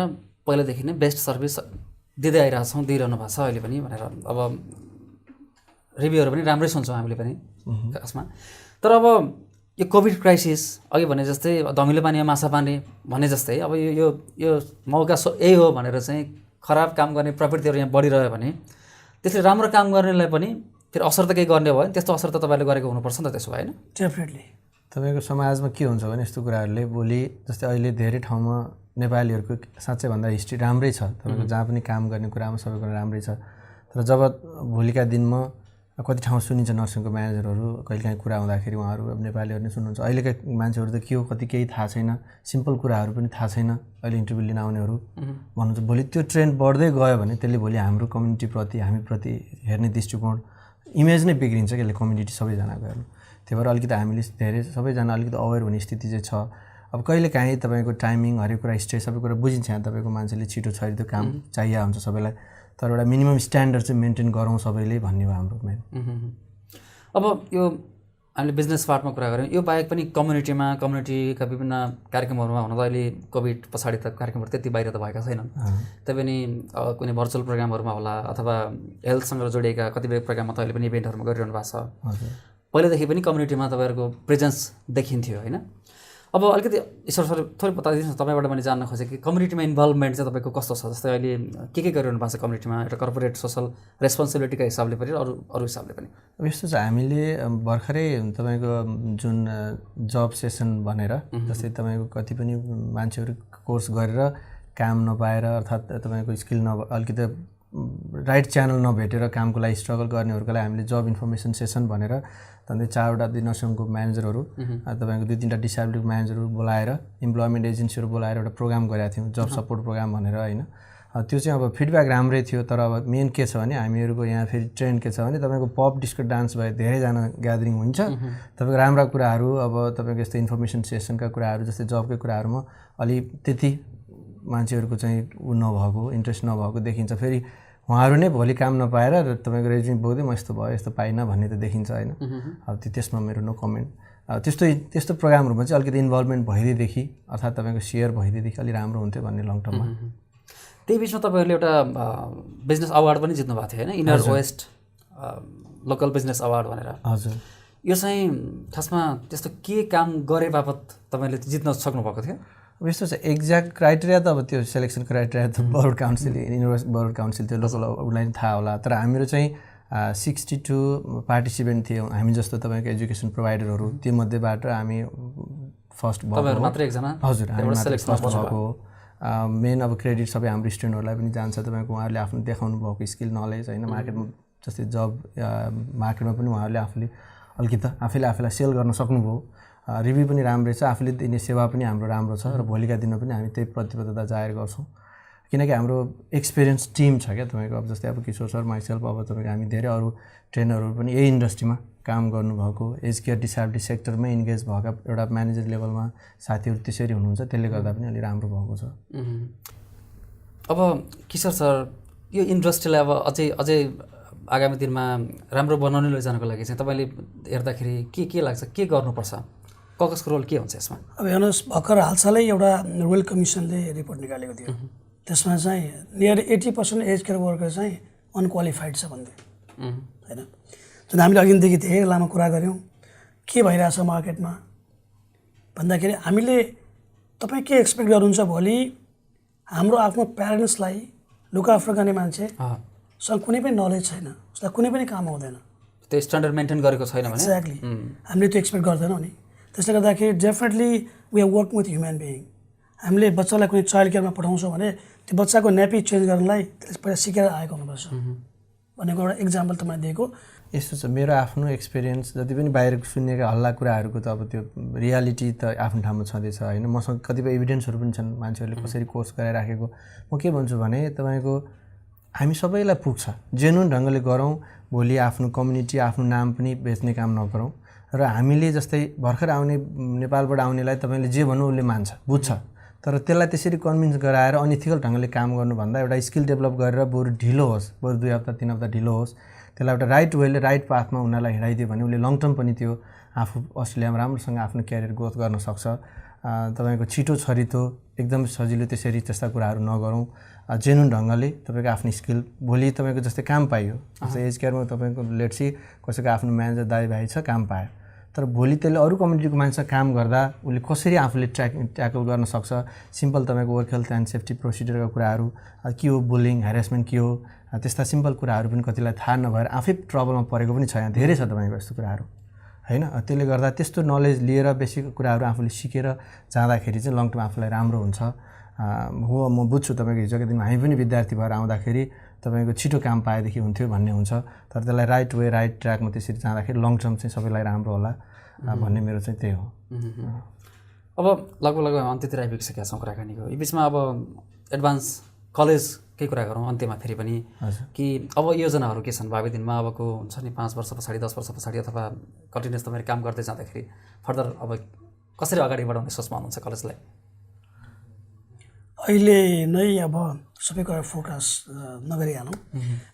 पहिलादेखि नै बेस्ट सर्भिस दिँदै आइरहेछौँ, दिइरहनु भएको छ अहिले पनि भनेर। अब रिभ्यूहरू पनि राम्रै सुन्छौँ हामीले पनि खासमा। तर अब यो कोभिड क्राइसिस अघि भने जस्तै धमिलो पानी माछा पानी भने जस्तै अब यो मौका यही हो भनेर चाहिँ खराब काम गर्ने प्रवृत्तिहरू यहाँ बढिरह्यो भने त्यसले राम्रो काम गर्नेलाई पनि फेरि असर त केही गर्ने भयो नि, त्यस्तो असर त तपाईँले गरेको हुनुपर्छ नि त त्यसो भएन? डेफिनेटली तपाईँको समाजमा के हुन्छ भने यस्तो कुराहरूले भोलि जस्तै अहिले धेरै ठाउँमा नेपालीहरूको साँच्चै भन्दा हिस्ट्री राम्रै छ, तपाईँको जहाँ पनि काम गर्ने कुरामा सबै कुरा राम्रै छ। तर जब भोलिका दिनमा कति ठाउँ सुनिन्छ नर्सिङको म्यानेजरहरू कहिलेकाहीँ कुरा हुँदाखेरि उहाँहरू अब नेपालीहरू नै सुन्नुहुन्छ। अहिलेका मान्छेहरू त के हो कति केही थाहा छैन, सिम्पल कुराहरू पनि थाहा छैन, अहिले इन्टरभ्यू लिन आउनेहरू भन्नुहुन्छ। भोलि त्यो ट्रेन्ड बढ्दै गयो भने त्यसले भोलि हाम्रो कम्युनिटीप्रति हामीप्रति हेर्ने दृष्टिकोण इमेज नै बिग्रिन्छ कि यसले कम्युनिटी सबैजनाको हेर्नु। त्यही भएर अलिकति हामीले धेरै सबैजना अलिकति अवेर हुने स्थिति चाहिँ छ। अब कहिलेकाहीँ तपाईँको टाइमिङ हरेक कुरा स्ट्रेस सबै कुरा बुझिन्छ, यहाँ तपाईँको मान्छेले छिटो छरितो काम चाहिएको हुन्छ सबैलाई, तर एउटा मिनिमम स्ट्यान्डर्ड चाहिँ मेन्टेन गरौँ सबैले भन्ने भयो हाम्रो मेन। अब यो हामीले बिजनेस पार्टमा कुरा गऱ्यौँ, यो बाहेक पनि कम्युनिटीका विभिन्न कार्यक्रमहरूमा हुन त अहिले कोभिड पछाडि त कार्यक्रमहरू त्यति बाहिर त भएका छैनन्, तैपनि कुनै भर्चुअल प्रोग्रामहरूमा होला अथवा हेल्थसँग जोडिएका कतिपय प्रोग्राममा त अहिले पनि इभेन्टहरूमा गरिरहनु भएको छ। पहिलादेखि पनि कम्युनिटीमा तपाईँहरूको प्रेजेन्स देखिन्थ्यो होइन? अब अब अलिकति ईश्वर सर थोरै बताइदिनुहोस् न, तपाईँबाट मैले जान्न खोजेँ कि कम्युनिटीमा इन्भल्भमेन्ट चाहिँ तपाईँको कस्तो छ? जस्तै अहिले के गरिरहनु भएको छ कम्युनिटीमा, एउटा कर्पोरेट सोसल रेस्पोन्सिबिलिटीका हिसाबले पनि अरू हिसाबले पनि? अब यस्तो छ, हामीले भर्खरै तपाईँको जुन जब सेसन भनेर, जस्तै तपाईँको कति पनि मान्छेहरू कोर्स गरेर काम नपाएर अर्थात् तपाईँको स्किल अलिकति राइट च्यानल नभेटेर कामको लागि स्ट्रगल गर्नेहरूको लागि हामीले जब इन्फर्मेसन सेसन भनेर झन्डै 4वटा नर्सिङको म्यानेजरहरू, तपाईँको 2-3टा डिसेबिलिटी म्यानेजरहरू बोलाएर, इम्प्लोइमेन्ट एजेन्सीहरू बोलाएर एउटा प्रोग्राम गरेका थियौँ, जब सपोर्ट प्रोग्राम भनेर होइन। त्यो चाहिँ अब फिडब्याक राम्रै थियो, तर अब मेन के छ भने हामीहरूको यहाँ फेरि ट्रेन्ड के छ भने तपाईँको पप डिस्को डान्स भए धेरैजना ग्यादरिङ हुन्छ, तपाईँको राम्रा कुराहरू अब तपाईँको यस्तो इन्फर्मेसन सेसनका कुराहरू जस्तै जबकै कुराहरूमा अलि त्यति मान्छेहरूको चाहिँ नभएको, इन्ट्रेस्ट नभएको देखिन्छ। फेरि उहाँहरू नै भोलि काम नपाएर तपाईँको रेज्युम बोक्दै म यस्तो भयो यस्तो पाइनँ भन्ने त देखिन्छ होइन। अब त्यसमा मेरो नो कमेन्ट। त्यस्तो प्रोग्रामहरूमा चाहिँ अलिकति इन्भल्भमेन्ट भइदिएदेखि अर्थात् तपाईँको सेयर भइदिएदेखि अलिक राम्रो हुन्थ्यो भन्ने लङ टर्ममा। त्यही बिचमा तपाईँहरूले एउटा बिजनेस अवार्ड पनि जित्नु भएको थियो होइन, inner west local business award भनेर। हजुर, यो चाहिँ खासमा त्यस्तो के काम गरे बापत तपाईँले जित्न सक्नुभएको थियो? अब यस्तो छ, एक्ज्याक्ट क्राइटेरिया त अब त्यो सेलेक्सन क्राइटेरिया त board council, university board council त्यो लोकल उसलाई थाहा होला। तर हाम्रो चाहिँ 62 पार्टिसिपेन्ट थियो हामी जस्तो तपाईँको एजुकेसन प्रोभाइडरहरू, तीमध्येबाट हामी फर्स्ट भएको मात्र एकजना। हजुर, हामी फर्स्ट भएको हो। मेन अब क्रेडिट सबै हाम्रो स्टुडेन्टहरूलाई पनि जान्छ, तपाईँको उहाँहरूले आफ्नो देखाउनु भएको स्किल नलेज होइन, मार्केटमा जस्तै जब मार्केटमा पनि उहाँहरूले आफूले आफैलाई सेल गर्न सक्नुभयो, रिभ्यू पनि राम्रै छ, आफूले दिने सेवा पनि हाम्रो राम्रो छ र भोलिका दिनमा पनि हामी त्यही प्रतिबद्धता जाहेर गर्छौँ। किनकि हाम्रो एक्सपिरियन्स टिम छ क्या तपाईँको, अब जस्तै अब किशोर सर, माइसेल्फ, अब तपाईँको हामी धेरै अरू ट्रेनरहरू पनि यही इन्डस्ट्रीमा काम गर्नुभएको, एज केयर डिसेबिलिटी सेक्टरमै इन्गेज भएका एउटा म्यानेजर लेभलमा साथीहरू त्यसरी हुनुहुन्छ, त्यसले गर्दा पनि अलि राम्रो भएको छ। अब किशोर सर, यो इन्डस्ट्रीलाई अब अझै आगामी दिनमा राम्रो बनाउनै लैजानको लागि चाहिँ तपाईँले हेर्दाखेरि के लाग्छ, के गर्नुपर्छ, ककसको रोल के हुन्छ यसमा? अब हेर्नुहोस्, भर्खर हालसालै एउटा रोयल कमिसनले रिपोर्ट निकालेको थियो, त्यसमा चाहिँ नियर 80% एज केयर वर्कर चाहिँ अनक्वालिफाइड छ भन्दै होइन। जुन हामीले अघिदेखि धेरै लामो कुरा गऱ्यौँ के भइरहेछ मार्केटमा भन्दाखेरि, हामीले तपाईँ के एक्सपेक्ट गर्नुहुन्छ भोलि हाम्रो आफ्नो प्यारेन्ट्सलाई लुक आफ्टर गर्ने मान्छेसँग कुनै पनि नलेज छैन, उसलाई कुनै पनि काम आउँदैन, त्यो स्ट्यान्डर्ड मेन्टेन गरेको छैन भने एक्ज्याक्टली हामीले त्यो एक्सपेक्ट गर्दैनौँ नि। त्यसले गर्दाखेरि definitely we are working with human being. हामीले बच्चालाई कुनै चाइल्ड केयरमा पठाउँछौँ भने त्यो बच्चाको न्यापी चेन्ज गर्नलाई त्यसले पहिला सिकेर आएको हुनुपर्छ भनेको एउटा इक्जाम्पल त मैले दिएको। यस्तो छ, मेरो आफ्नो एक्सपिरियन्स जति पनि बाहिर सुनेका हल्ला कुराहरूको त अब त्यो रियालिटी त आफ्नो ठाउँमा छँदैछ होइन। मसँग कतिपय एभिडेन्सहरू पनि छन् मान्छेहरूले कसरी कोर्स गराइराखेको। म के भन्छु भने तपाईँको हामी सबैलाई पुग्छ, जेन्युन ढङ्गले गरौँ, भोलि आफ्नो कम्युनिटी आफ्नो नाम पनि बेच्ने काम नगरौँ। र हामीले जस्तै भर्खर आउने नेपालबाट आउनेलाई तपाईँले जे भन्नु उसले मान्छ, बुझ्छ, तर त्यसलाई त्यसरी कन्भिन्स गराएर अनइथिकल ढङ्गले काम गर्नुभन्दा एउटा स्किल डेभलप गरेर बरु ढिलो होस्, बरु 2 हप्ता 3 हप्ता ढिलो होस्, त्यसलाई एउटा राइट वेले राइट पाथमा उनीहरूलाई हिँडाइदियो भने उसले लङ टर्म पनि त्यो आफू अस्ट्रेलियामा राम्रोसँग आफ्नो क्यारियर ग्रोथ गर्न सक्छ। तपाईँको छिटो छरितो एकदम सजिलो त्यसरी त्यस्ता कुराहरू नगरौँ, जेन्युन ढङ्गले तपाईँको आफ्नो स्किल भोलि तपाईँको जस्तै काम पाइयो, जस्तै एज केयरमा तपाईँको लेट्सी कसैको आफ्नो म्यानेजर दाजुभाइ छ, काम पायो, तर भोलि त्यसले अरू कम्युनिटीको मान्छेसँग काम गर्दा उसले कसरी आफूले ट्याकल गर्न सक्छ। सिम्पल तपाईँको वर्क हेल्थ एन्ड सेफ्टी प्रोसिजरका कुराहरू के हो, बुलिङ ह्यारेसमेन्ट के हो, त्यस्ता सिम्पल कुराहरू पनि कतिलाई थाहा नभएर आफै ट्रबलमा परेको पनि छ। यहाँ धेरै छ तपाईँको यस्तो कुराहरू होइन। त्यसले गर्दा त्यस्तो नलेज लिएर बेसिक कुराहरू आफूले सिकेर जाँदाखेरि चाहिँ लङ टर्म आफूलाई राम्रो हुन्छ। हो, म बुझ्छु तपाईँको हिजोको दिनमा हामी पनि विद्यार्थी भएर आउँदाखेरि तपाईँको छिटो काम पाएदेखि हुन्थ्यो भन्ने हुन्छ, तर त्यसलाई राइट वे राइट ट्र्याकमा त्यसरी जाँदाखेरि लङ टर्म चाहिँ सबैलाई राम्रो होला भन्ने मेरो चाहिँ त्यही हो। अब लगभग अन्त्यतिर आइपुगिसकेका छौँ कुराकानीको। यो बिचमा अब एडभान्स कलेजकै कुरा गरौँ अन्त्यमा फेरि पनि, कि अब योजनाहरू के छन् भावी दिनमा? अबको हुन्छ नि 5 वर्ष पछाडि 10 वर्ष पछाडि अथवा कन्टिन्युस तपाईँले काम गर्दै जाँदाखेरि फर्दर अब कसरी अगाडि बढाउने सोचमा हुनुहुन्छ कलेजलाई? अहिले नै अब सबैको फोकस नगरिहालौँ।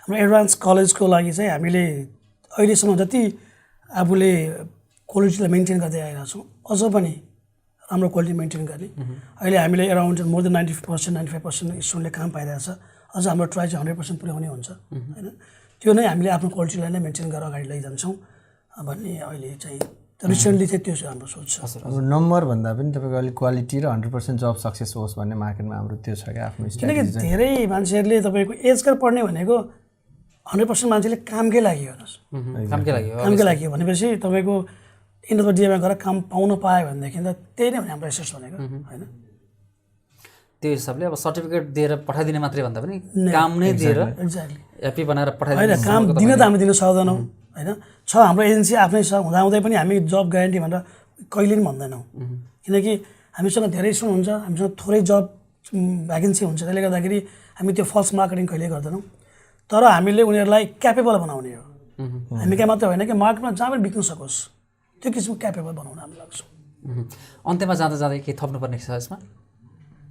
हाम्रो एडभान्स कलेजको लागि चाहिँ हामीले अहिलेसम्म जति आफूले क्वालिटीलाई मेन्टेन गर्दै आइरहेको छौँ, अझ पनि राम्रो क्वालिटी मेन्टेन गर्ने। अहिले हामीले एराउन्ड मोर देन 95% स्टुडेन्टले काम पाइरहेछ, अझ हाम्रो ट्राई चाहिँ 100% पुर्याउने हुन्छ होइन। त्यो नै हामीले आफ्नो क्वालिटीलाई नै मेन्टेन गरेर अगाडि लैजान्छौँ भन्ने अहिले चाहिँ रिसेन्टली चाहिँ त्यो चाहिँ हाम्रो सोच छ। अब नम्बर भन्दा पनि तपाईँको अलिक क्वालिटी र 100% जब सक्सेस होस् भन्ने मार्केटमा हाम्रो त्यो छ क्या आफ्नो किनकि धेरै मान्छेहरूले तपाईँको एजकर पढ्ने भनेको 100% मान्छेले कामकै लागि हेर्नुहोस्, कामकै लागि हो भनेपछि तपाईँको एन्ड अफ द डेमा गएर काम पाउन पायो भनेदेखि त त्यही नै हो हाम्रो एसेट्स भनेको होइन। त्यो हिसाबले अब सर्टिफिकेट दिएर पठाइदिने मात्रै भन्दा पनि काम नै दिएर एक्ज्याक्टली एपी बनाएर होइन, पठाइदिने काम दिन त हामी दिन सक्दैनौँ होइन। छ हाम्रो एजेन्सी आफ्नै छ हुँदाहुँदै पनि हामी जब ग्यारेन्टी भनेर कहिले पनि भन्दैनौँ, किनकि हामीसँग धेरै स्टुडेन्ट हुन्छ, हामीसँग थोरै जब भ्याकेन्सी हुन्छ, त्यसले गर्दाखेरि हामी त्यो फल्स मार्केटिङ कहिले गर्दैनौँ। तर हामीले उनीहरूलाई क्यापेबल बनाउने हो, हामी क्या मात्रै होइन कि मार्केटमा जहाँ पनि बिक्न सकोस् त्यो किसिमको क्यापेबल बनाउन हामी लाग्छौँ। अन्त्यमा जाँदा जाँदै केही थप्नुपर्ने छ यसमा?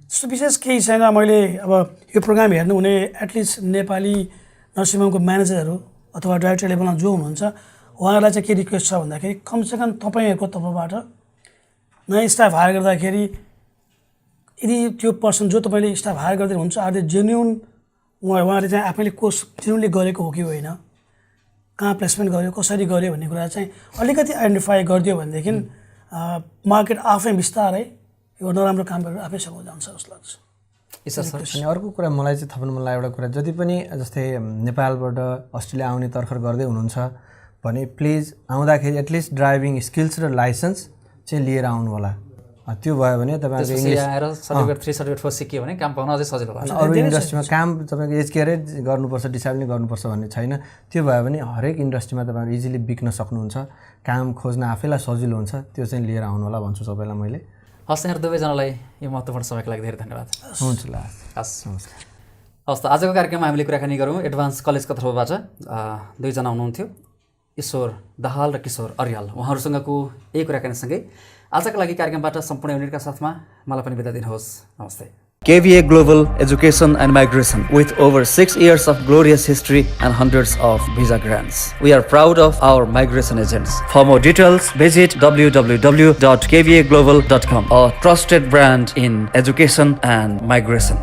त्यस्तो विशेष केही छैन। मैले अब यो प्रोग्राम हेर्नु हुने एटलिस्ट नेपाली नर्सिङ होमको म्यानेजरहरू अथवा डाइरेक्टर लेभलमा जो हुनुहुन्छ उहाँहरूलाई चाहिँ के रिक्वेस्ट छ भन्दाखेरि कमसेकम तपाईँहरूको तर्फबाट नयाँ स्टाफ हायर गर्दाखेरि यदि त्यो पर्सन जो तपाईँले स्टाफ हायर गर्दै हुन्छ आर दे जेन्युन, उहाँले चाहिँ आफैले कोर्स जेन्युनली गरेको हो कि होइन, कहाँ प्लेसमेन्ट गर्यो, कसरी गर्यो भन्ने कुरा चाहिँ अलिकति आइडेन्टिफाई गरिदियो भनेदेखि मार्केट आफै बिस्तारै यो नराम्रो काम गरेर आफै सघाउ जान्छ जस्तो लाग्छ। अनि अर्को कुरा मलाई चाहिँ थप्नु मन लागेको एउटा कुरा, जति पनि जस्तै नेपालबाट अस्ट्रेलिया आउने तर्खर गर्दै हुनुहुन्छ भने प्लिज आउँदाखेरि एटलिस्ट ड्राइभिङ स्किल्स र लाइसेन्स चाहिँ लिएर आउनु होला। त्यो भयो भने तपाईँको इङ्ग्लिस आएर सर्टिफिकेट 3 सर्टिफिकेट 4 सिक्यो भने काम पाउन अझै सजिलो हुन्छ। अरू इन्डस्ट्रीमा काम तपाईँको एज केयरै गर्नुपर्छ, डिसाइड नै गर्नुपर्छ भन्ने छैन। त्यो भयो भने हरेक इन्डस्ट्रीमा तपाईँहरू इजिली बिक्न सक्नुहुन्छ, काम खोज्न आफैलाई सजिलो हुन्छ। त्यो चाहिँ लिएर आउनु होला भन्छु सबैलाई मैले। हस्, यहाँ दुवैजनालाई यो महत्त्वपूर्ण समयको लागि धेरै धन्यवाद। हुन्छ ल, हस् नमस्कार। हस् त आजको कार्यक्रममा हामीले कुराकानी गरौँ एडभान्स कलेजको तर्फबाट दुईजना हुनुहुन्थ्यो, ईश्वर दाहाल र किशोर अर्याल। उहाँहरूसँगको यही कुराकानीसँगै आजको लागि कार्यक्रमबाट सम्पूर्ण युनिटका साथमा मलाई पनि बिदा दिनुहोस्। नमस्ते। KVA Global Education and Migration, with over 6 years of glorious history and hundreds of visa grants. We are proud of our migration agents. For more details, visit www.kvaglobal.com, a trusted brand in education and migration.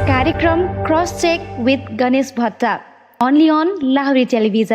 कार्यक्रम cross check with Ganesh भट्टा, only on Lahori Television.